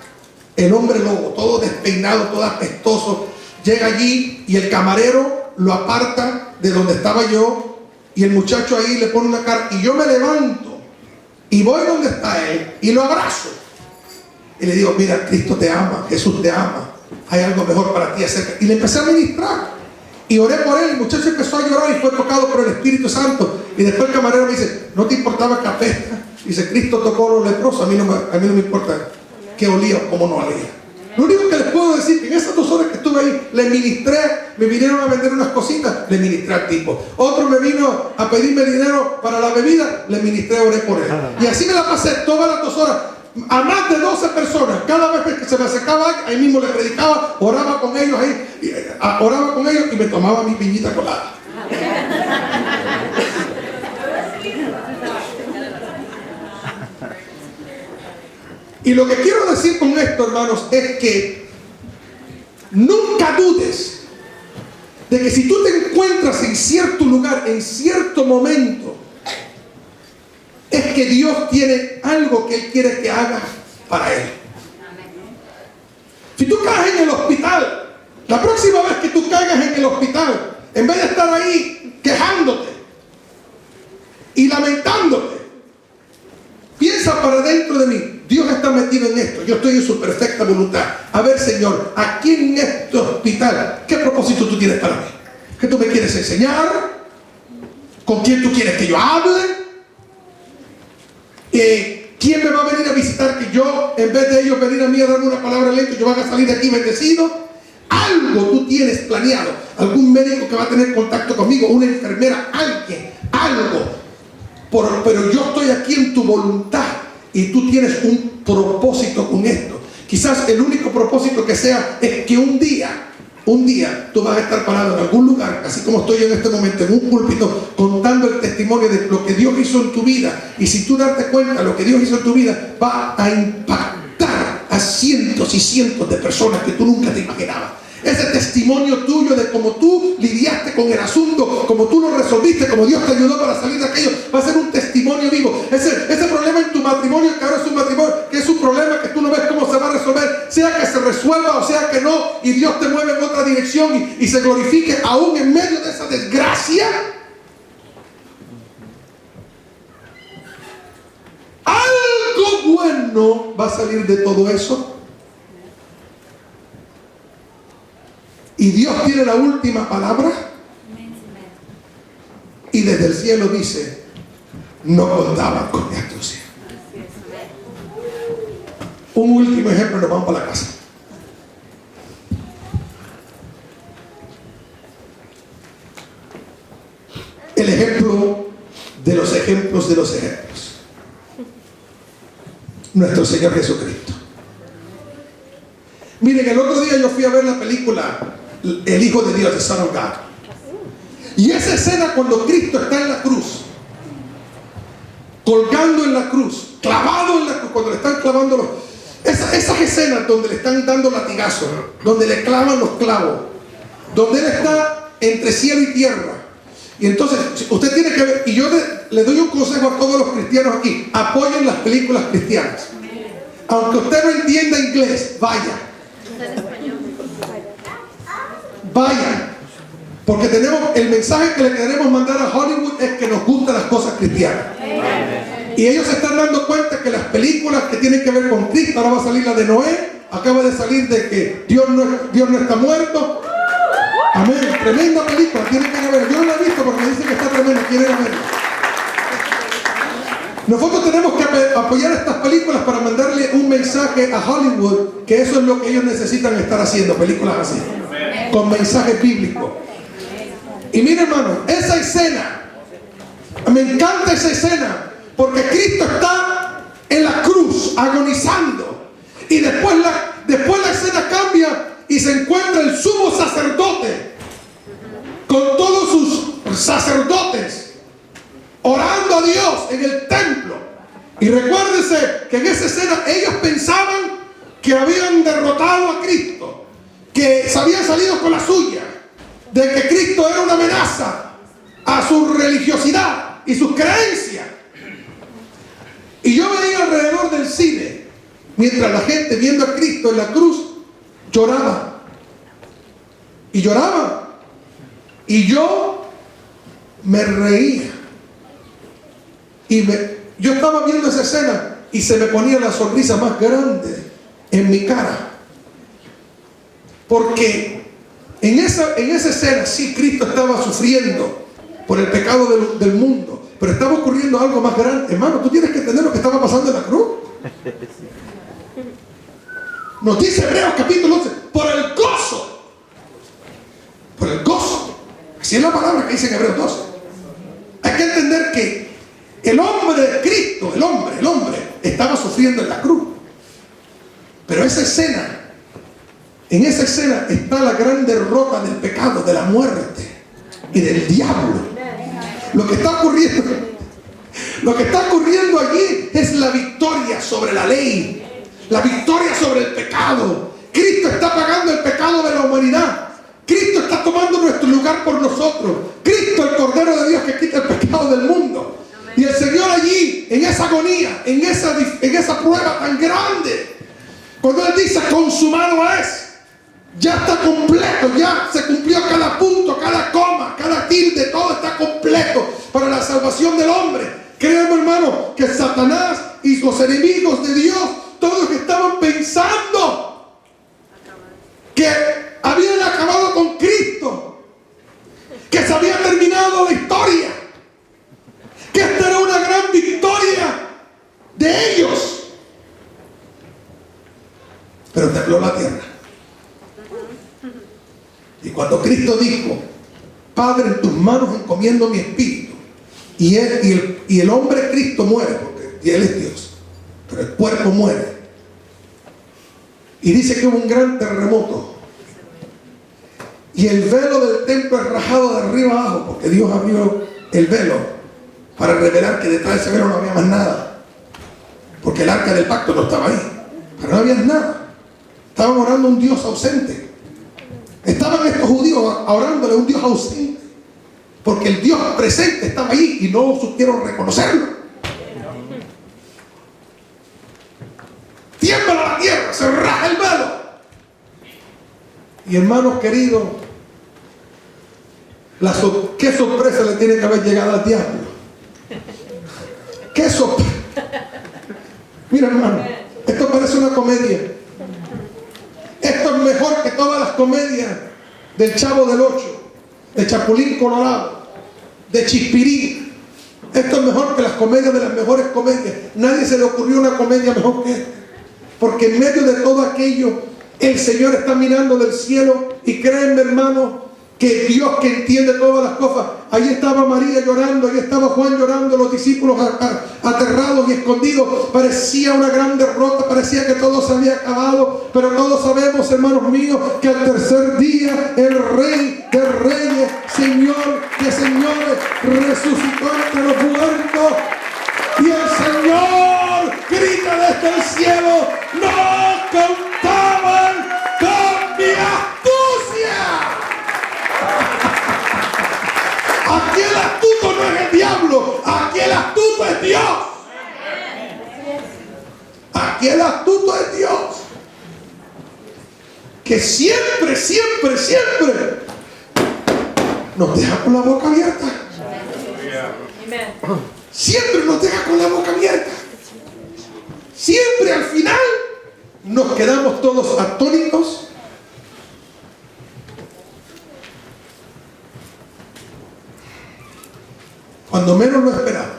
el hombre lobo, todo despeinado, todo apestoso. Llega allí y el camarero lo aparta de donde estaba yo, y el muchacho ahí le pone una cara, y yo me levanto y voy donde está él y lo abrazo y le digo: mira, Cristo te ama, Jesús te ama, hay algo mejor para ti acerca. Y le empecé a ministrar y oré por él. El muchacho empezó a llorar y fue tocado por el Espíritu Santo. Y después el camarero me dice: ¿no te importaba que apesta? Dice: Cristo tocó a los leprosos, a mí no me importa que olía o cómo no olía. Lo único que les puedo decir es que en esas 2 horas que estuve ahí, le ministré. Me vinieron a vender unas cositas, le ministré al tipo. Otro me vino a pedirme dinero para la bebida, le ministré, oré por él. Y así me la pasé todas las 2 horas. A más de 12 personas. Cada vez que se me acercaba, ahí mismo le predicaba, oraba con ellos y me tomaba mi piñita colada. Y lo que quiero decir con esto, hermanos, es que nunca dudes de que si tú te encuentras en cierto lugar, en cierto momento, es que Dios tiene algo que Él quiere que hagas para Él. Si tú caes en el hospital, la próxima vez que tú caigas en el hospital, en vez de estar ahí quejándote y lamentándote, piensa para dentro de mí: Dios está metido en esto, yo estoy en su perfecta voluntad. A ver, Señor, aquí en este hospital, ¿qué propósito tú tienes para mí? ¿Qué tú me quieres enseñar? ¿Con quién tú quieres que yo hable? ¿Quién me va a venir a visitar que yo, en vez de ellos venir a mí a darme una palabra lenta, yo vaya a salir de aquí bendecido? Algo tú tienes planeado. Algún médico que va a tener contacto conmigo, una enfermera, alguien, algo. Pero yo estoy aquí en tu voluntad y tú tienes un propósito con esto. Quizás el único propósito que sea es que un día tú vas a estar parado en algún lugar, así como estoy en este momento, en un púlpito, contando el testimonio de lo que Dios hizo en tu vida. Y si tú darte cuenta de lo que Dios hizo en tu vida, va a impactar a cientos y cientos de personas que tú nunca te imaginabas. Ese testimonio tuyo de cómo tú lidiaste con el asunto, cómo tú lo resolviste, cómo Dios te ayudó para salir de aquello, va a ser un testimonio vivo. Ese problema en tu matrimonio, que ahora es un matrimonio, que es un problema que tú no ves cómo se va a resolver, sea que se resuelva o sea que no, y Dios te mueve en otra dirección y se glorifique aún en medio de esa desgracia. Algo bueno va a salir de todo eso. Y Dios tiene la última palabra. Y desde el cielo dice: no contaban con mi astucia. Un último ejemplo, nos vamos para la casa. El ejemplo de los ejemplos de los ejemplos. Nuestro Señor Jesucristo. Miren, el otro día yo fui a ver la película El Hijo de Dios, The Son of God. Y esa escena cuando Cristo está en la cruz, colgando en la cruz, clavado en la cruz, cuando le están clavando esas escenas donde le están dando latigazos, donde le clavan los clavos, donde Él está entre cielo y tierra. Y entonces usted tiene que ver, y yo le doy un consejo a todos los cristianos aquí: apoyen las películas cristianas. Aunque usted no entienda inglés, vaya. Vayan, porque tenemos el mensaje que le queremos mandar a Hollywood es que nos gustan las cosas cristianas. Y ellos se están dando cuenta que las películas que tienen que ver con Cristo, ahora va a salir la de Noé, acaba de salir de que Dios no está muerto. Amén, tremenda película, tienen que ver. Yo no la he visto porque me dicen que está tremenda, quieren verla. Nosotros tenemos que apoyar estas películas para mandarle un mensaje a Hollywood, que eso es lo que ellos necesitan estar haciendo, películas así, con mensajes bíblicos. Y mire, hermano, esa escena, me encanta esa escena, porque Cristo está en la cruz agonizando, y después la escena cambia y se encuentra el sumo sacerdote con todos sus sacerdotes orando a Dios en el templo. Y recuérdense que en esa escena ellos pensaban que habían derrotado a Cristo, que se habían salido con la suya, de que Cristo era una amenaza a su religiosidad y sus creencias. Y yo veía alrededor del cine, mientras la gente viendo a Cristo en la cruz lloraba y lloraba, y yo me reía. Y yo estaba viendo esa escena y se me ponía la sonrisa más grande en mi cara. Porque en esa escena sí, Cristo estaba sufriendo por el pecado del mundo, pero estaba ocurriendo algo más grande. Hermano, tú tienes que entender lo que estaba pasando en la cruz. Nos dice Hebreos capítulo 11, por el gozo. Por el gozo. Así es la palabra que dice en Hebreos 12. Hay que entender que el hombre de Cristo, el hombre, estaba sufriendo en la cruz. Pero esa escena, en esa escena está la gran derrota del pecado, de la muerte y del diablo. Lo que está ocurriendo allí es la victoria sobre la ley, La victoria sobre el pecado. Cristo está pagando el pecado de la humanidad. Cristo está tomando nuestro lugar por nosotros. Cristo, el Cordero de Dios que quita el pecado del mundo. Y el Señor allí, en esa agonía, en esa prueba tan grande, cuando Él dice consumado es, ya está completo, ya se cumplió cada punto, cada coma, cada tilde, todo está completo para la salvación del hombre. Créanme, hermano, que Satanás y los enemigos de Dios, todos que estaban pensando que habían acabado con Cristo, que se había terminado la historia, que esta era una gran victoria de ellos. Pero tembló la tierra. Y cuando Cristo dijo, Padre, en tus manos encomiendo mi espíritu, y el hombre Cristo muere, porque Él es Dios, pero el cuerpo muere. Y dice que hubo un gran terremoto. Y el velo del templo es rajado de arriba abajo, porque Dios abrió el velo para revelar que detrás de ese velo no había más nada. Porque el arca del pacto no estaba ahí. Pero no había nada. Estaban orando a un Dios ausente. Estaban estos judíos orándole a un Dios ausente. Porque el Dios presente estaba ahí y no supieron reconocerlo. Tiembla la tierra, se raja el velo. Y hermanos queridos, qué sorpresa le tiene que haber llegado al diablo. Qué sorpresa. Mira, hermano, esto parece una comedia. Esto es mejor que todas las comedias del Chavo del Ocho, de Chapulín Colorado, de Chispirín. Esto es mejor que las comedias de las mejores comedias. Nadie se le ocurrió una comedia mejor que esta. Porque en medio de todo aquello, el Señor está mirando del cielo. Y créanme, hermano, que Dios, que entiende todas las cosas, ahí estaba María llorando, ahí estaba Juan llorando, los discípulos aterrados y escondidos. Parecía una gran derrota, parecía que todo se había acabado, pero todos sabemos, hermanos míos, que al tercer día el Rey de Reyes, Señor de Señores, resucitó entre los muertos. Y el Señor grita desde el cielo: no contaban con mi astucia. Aquí el astuto no es el diablo, aquí el astuto es Dios. Aquí el astuto es Dios, que siempre, siempre, siempre nos deja con la boca abierta. Siempre nos deja con la boca abierta. Siempre al final nos quedamos todos atónitos. Cuando menos lo esperamos,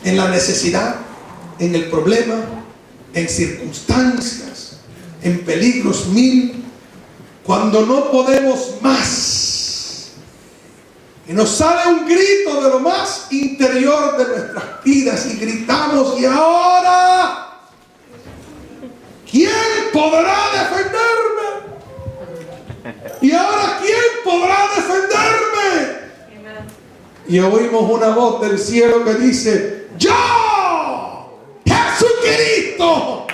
en la necesidad, en el problema, en circunstancias, en peligros mil, cuando no podemos más, y nos sale un grito de lo más interior de nuestras vidas y gritamos: y ahora, ¿quién podrá defenderme? ¿Y ahora quién podrá defenderme? Y oímos una voz del cielo que dice: ¡yo, Jesucristo!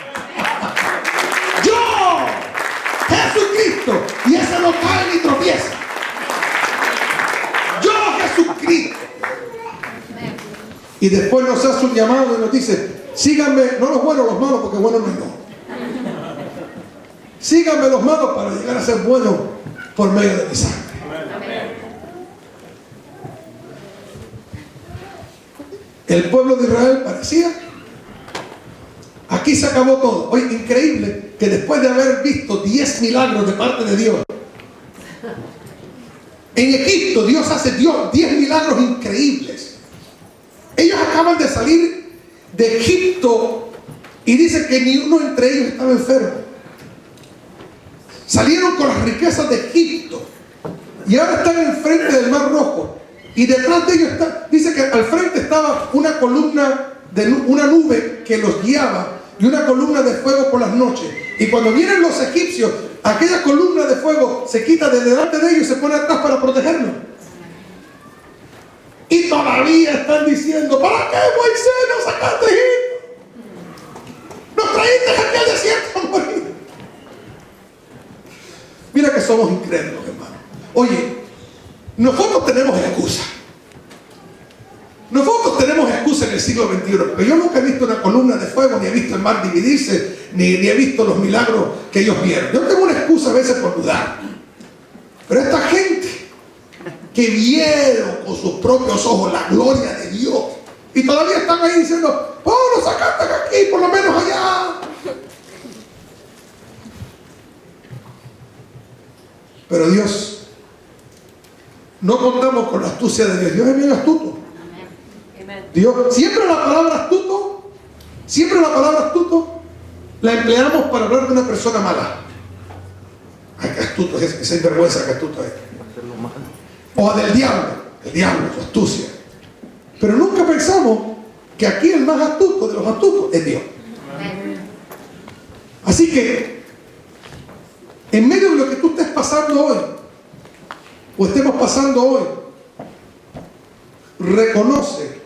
¡Yo, Jesucristo! Y ese no cae ni tropieza. ¡Yo, Jesucristo! Y después nos hace un llamado y nos dice: síganme, no los buenos, los malos, porque buenos no hay no. Síganme los malos para llegar a ser buenos por medio de mi sangre. El pueblo de Israel parecía, aquí se acabó todo. Oye, increíble que después de haber visto 10 milagros de parte de Dios, en Egipto Dios hace 10 milagros increíbles. Ellos acaban de salir de Egipto y dice que ni uno entre ellos estaba enfermo. Salieron con las riquezas de Egipto y ahora están enfrente del Mar Rojo. Y detrás de ellos dice que al frente estaba una columna una nube que los guiaba y una columna de fuego por las noches. Y cuando vienen los egipcios, aquella columna de fuego se quita de delante de ellos y se pone atrás para protegerlos. Y todavía están diciendo: ¿para qué, Moisés, nos sacaste de Egipto? Nos traíste aquí al desierto somos incrédulos, hermano. Oye, nosotros tenemos excusa. Nosotros tenemos excusa en el siglo XXI, pero yo nunca he visto una columna de fuego, ni he visto el mar dividirse, ni he visto los milagros que ellos vieron. Yo tengo una excusa a veces por dudar. Pero esta gente que vieron con sus propios ojos la gloria de Dios y todavía están ahí diciendo, oh, nos sacaste aquí, por lo menos allá. Pero Dios, no contamos con la astucia de Dios. Dios es bien astuto. Dios, siempre la palabra astuto la empleamos para hablar de una persona mala. Ay, qué astuto es ese, sinvergüenza, qué astuto es. O del diablo, el diablo, su astucia. Pero nunca pensamos que aquí el más astuto de los astutos es Dios. Así que, en medio de lo que tú estés pasando hoy, o estemos pasando hoy, reconoce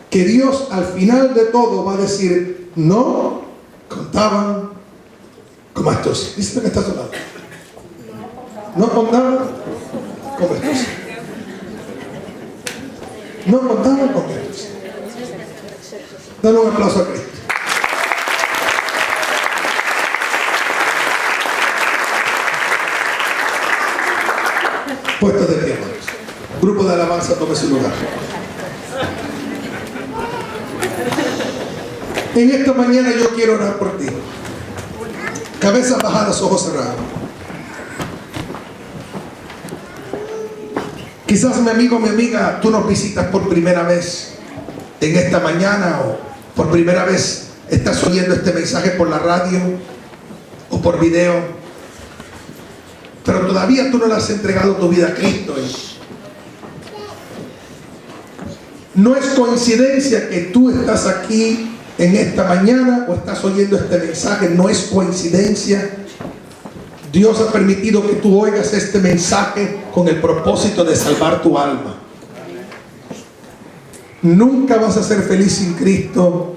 que Dios al final de todo va a decir, no contaban con astucia. Dice que está a su lado. No contaban con astucia. No contaban con astucia. Dale un aplauso a Cristo. Puestos de pie, hermanos. Grupo de alabanza, tome su lugar. En esta mañana yo quiero orar por ti. Cabezas bajadas, ojos cerrados. Quizás mi amigo, mi amiga, tú nos visitas por primera vez en esta mañana, o por primera vez estás oyendo este mensaje por la radio o por video, pero todavía tú no le has entregado tu vida a Cristo. No es coincidencia que tú estás aquí en esta mañana o estás oyendo este mensaje, no es coincidencia. Dios ha permitido que tú oigas este mensaje con el propósito de salvar tu alma. Nunca vas a ser feliz sin Cristo.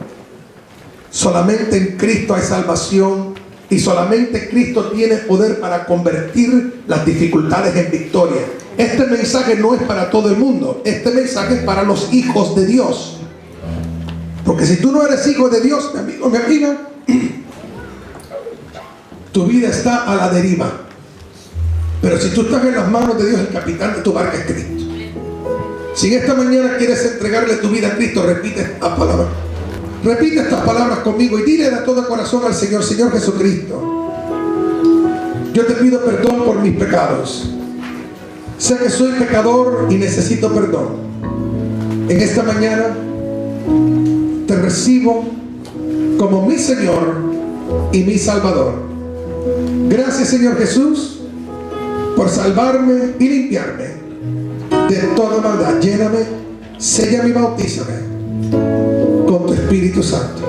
Solamente en Cristo hay salvación y solamente Cristo tiene poder para convertir las dificultades en victoria. Este mensaje no es para todo el mundo, este mensaje es para los hijos de Dios. Porque si tú no eres hijo de Dios, mi amigo, mi amiga, tu vida está a la deriva. Pero si tú estás en las manos de Dios, el capitán de tu barca es Cristo. Si en esta mañana quieres entregarle tu vida a Cristo, repite estas palabras. Repite estas palabras conmigo y dile de todo corazón al Señor: Señor Jesucristo, yo te pido perdón por mis pecados. Sé que soy pecador y necesito perdón. En esta mañana te recibo como mi Señor y mi Salvador. Gracias, Señor Jesús, por salvarme y limpiarme de toda maldad. Lléname, séllame y bautízame con tu Espíritu Santo.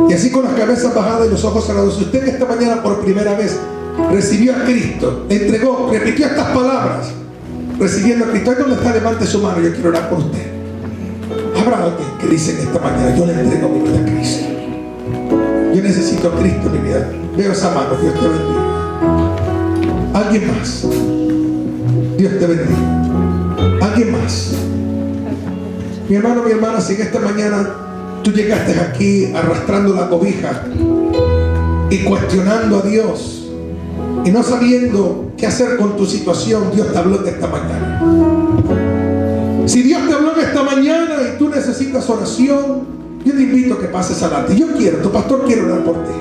Y así, con las cabezas bajadas y los ojos cerrados, si usted esta mañana por primera vez recibió a Cristo, entregó, repitió estas palabras, recibiendo a Cristo, ahí donde está, levante su mano. Yo quiero orar por usted. Habrá alguien que dice en esta mañana: yo le entrego mi vida a Cristo. Yo necesito a Cristo en mi vida. Veo esa mano. Dios te bendiga. Alguien más. Dios te bendiga. Alguien más. Mi hermano, mi hermana, si en esta mañana tú llegaste aquí arrastrando la cobija y cuestionando a Dios y no sabiendo qué hacer con tu situación, Dios te habló en esta mañana. Si Dios te habló en esta mañana y tú necesitas oración, yo te invito a que pases adelante. Tu pastor quiere orar por ti.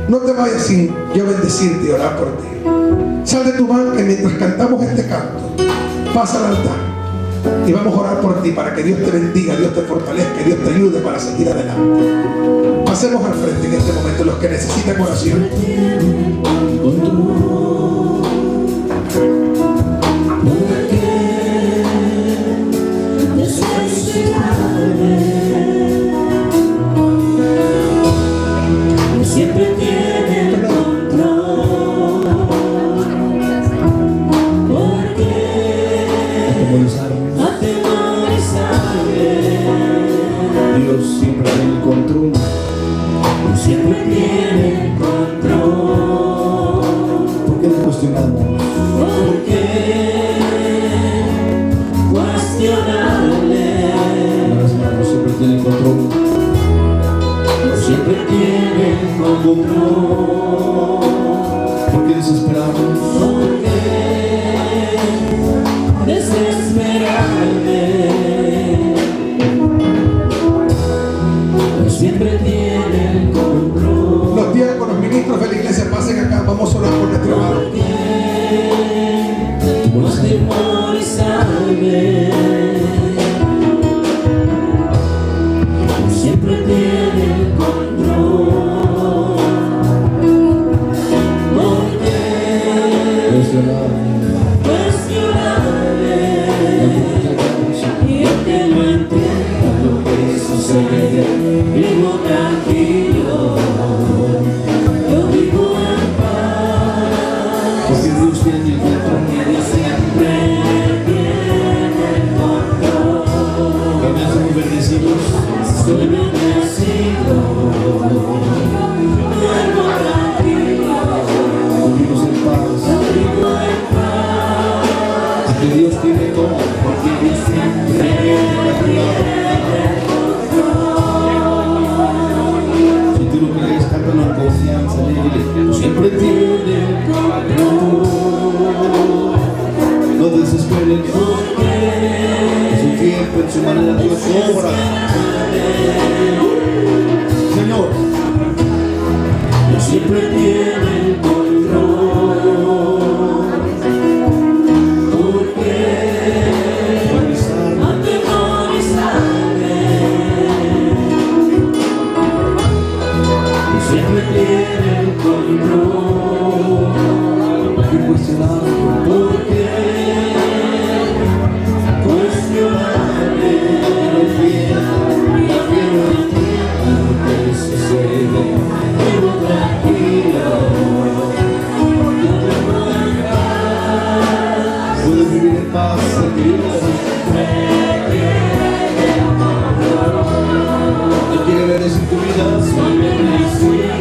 No te vayas sin yo bendecirte y orar por ti. Sal de tu banca y mientras cantamos este canto, pasa al altar y vamos a orar por ti para que Dios te bendiga, Dios te fortalezca, Dios te ayude para seguir adelante. Pasemos al frente en este momento los que necesitan oración. Siempre tiene el control, porque atemorizarme, Dios siempre tiene el control. siempre tiene el control. control. Siempre tiene el control. ¿Por qué desesperarnos? ¿Por qué desesperarme? Siempre tiene el control. Los diáconos, ministros de la iglesia, pasen acá. Vamos a orar por nuestro hermano. No atemorizarme. Siempre tiene el control. Porque cuestionarme y el que no entienda lo que sucede, vivo tranquilo, yo vivo en paz. Porque Dios tiene el control. Dios siempre tiene el control. Que me hacen bendecidos. Soy bendecido, duermo tranquilo, Vivimos en paz. vivo en paz. Porque Dios tiene todo. Porque Dios siempre tiene el control. Si tú lo crees, cántalo en confianza. Dile, siempre tiene el control. No desesperes. En su tiempo, en su manera, Dios obra. Señor, Siempre tiene el control. Porque atemorizarme. Siempre tiene el control. y cuestionarme. Porque cuestionarme. Ya que no entiendo lo que sucede, vivo tranquilo, yo vivo en paz. Puedes vivir en paz, tranquilo. Él quiere bendecir tu vida. Soy bendecido,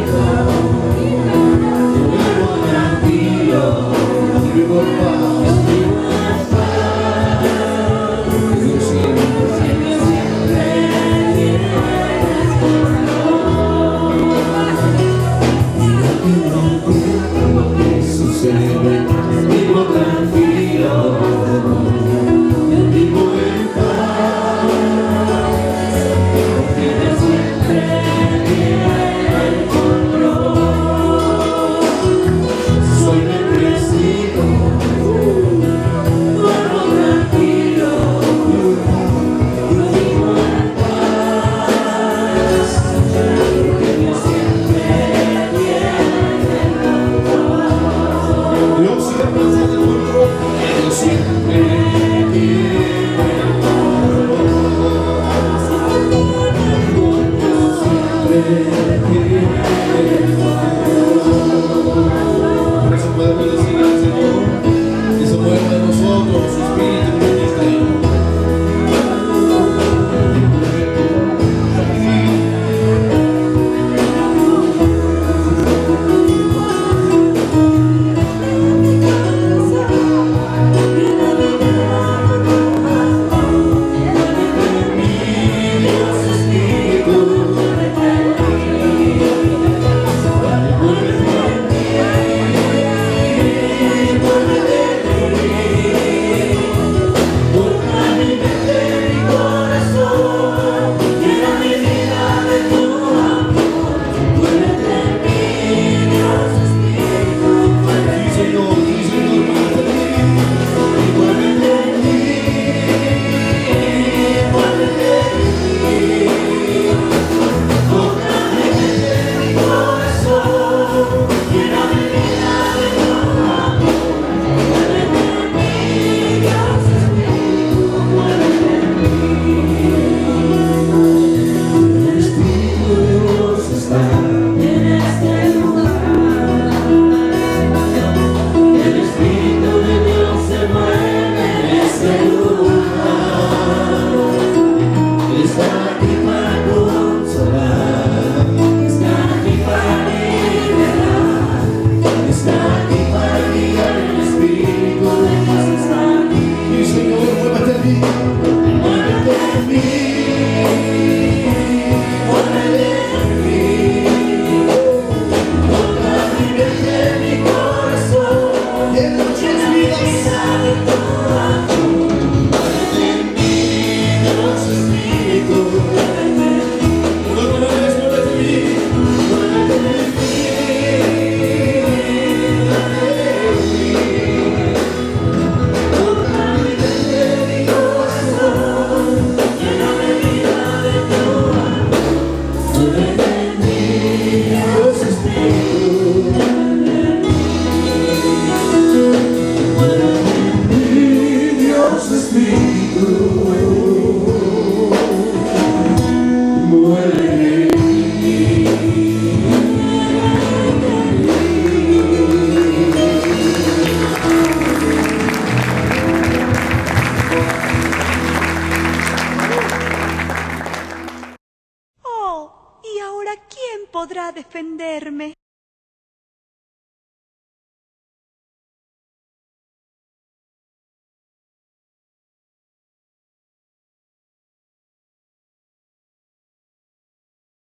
ahora quién podrá defenderme?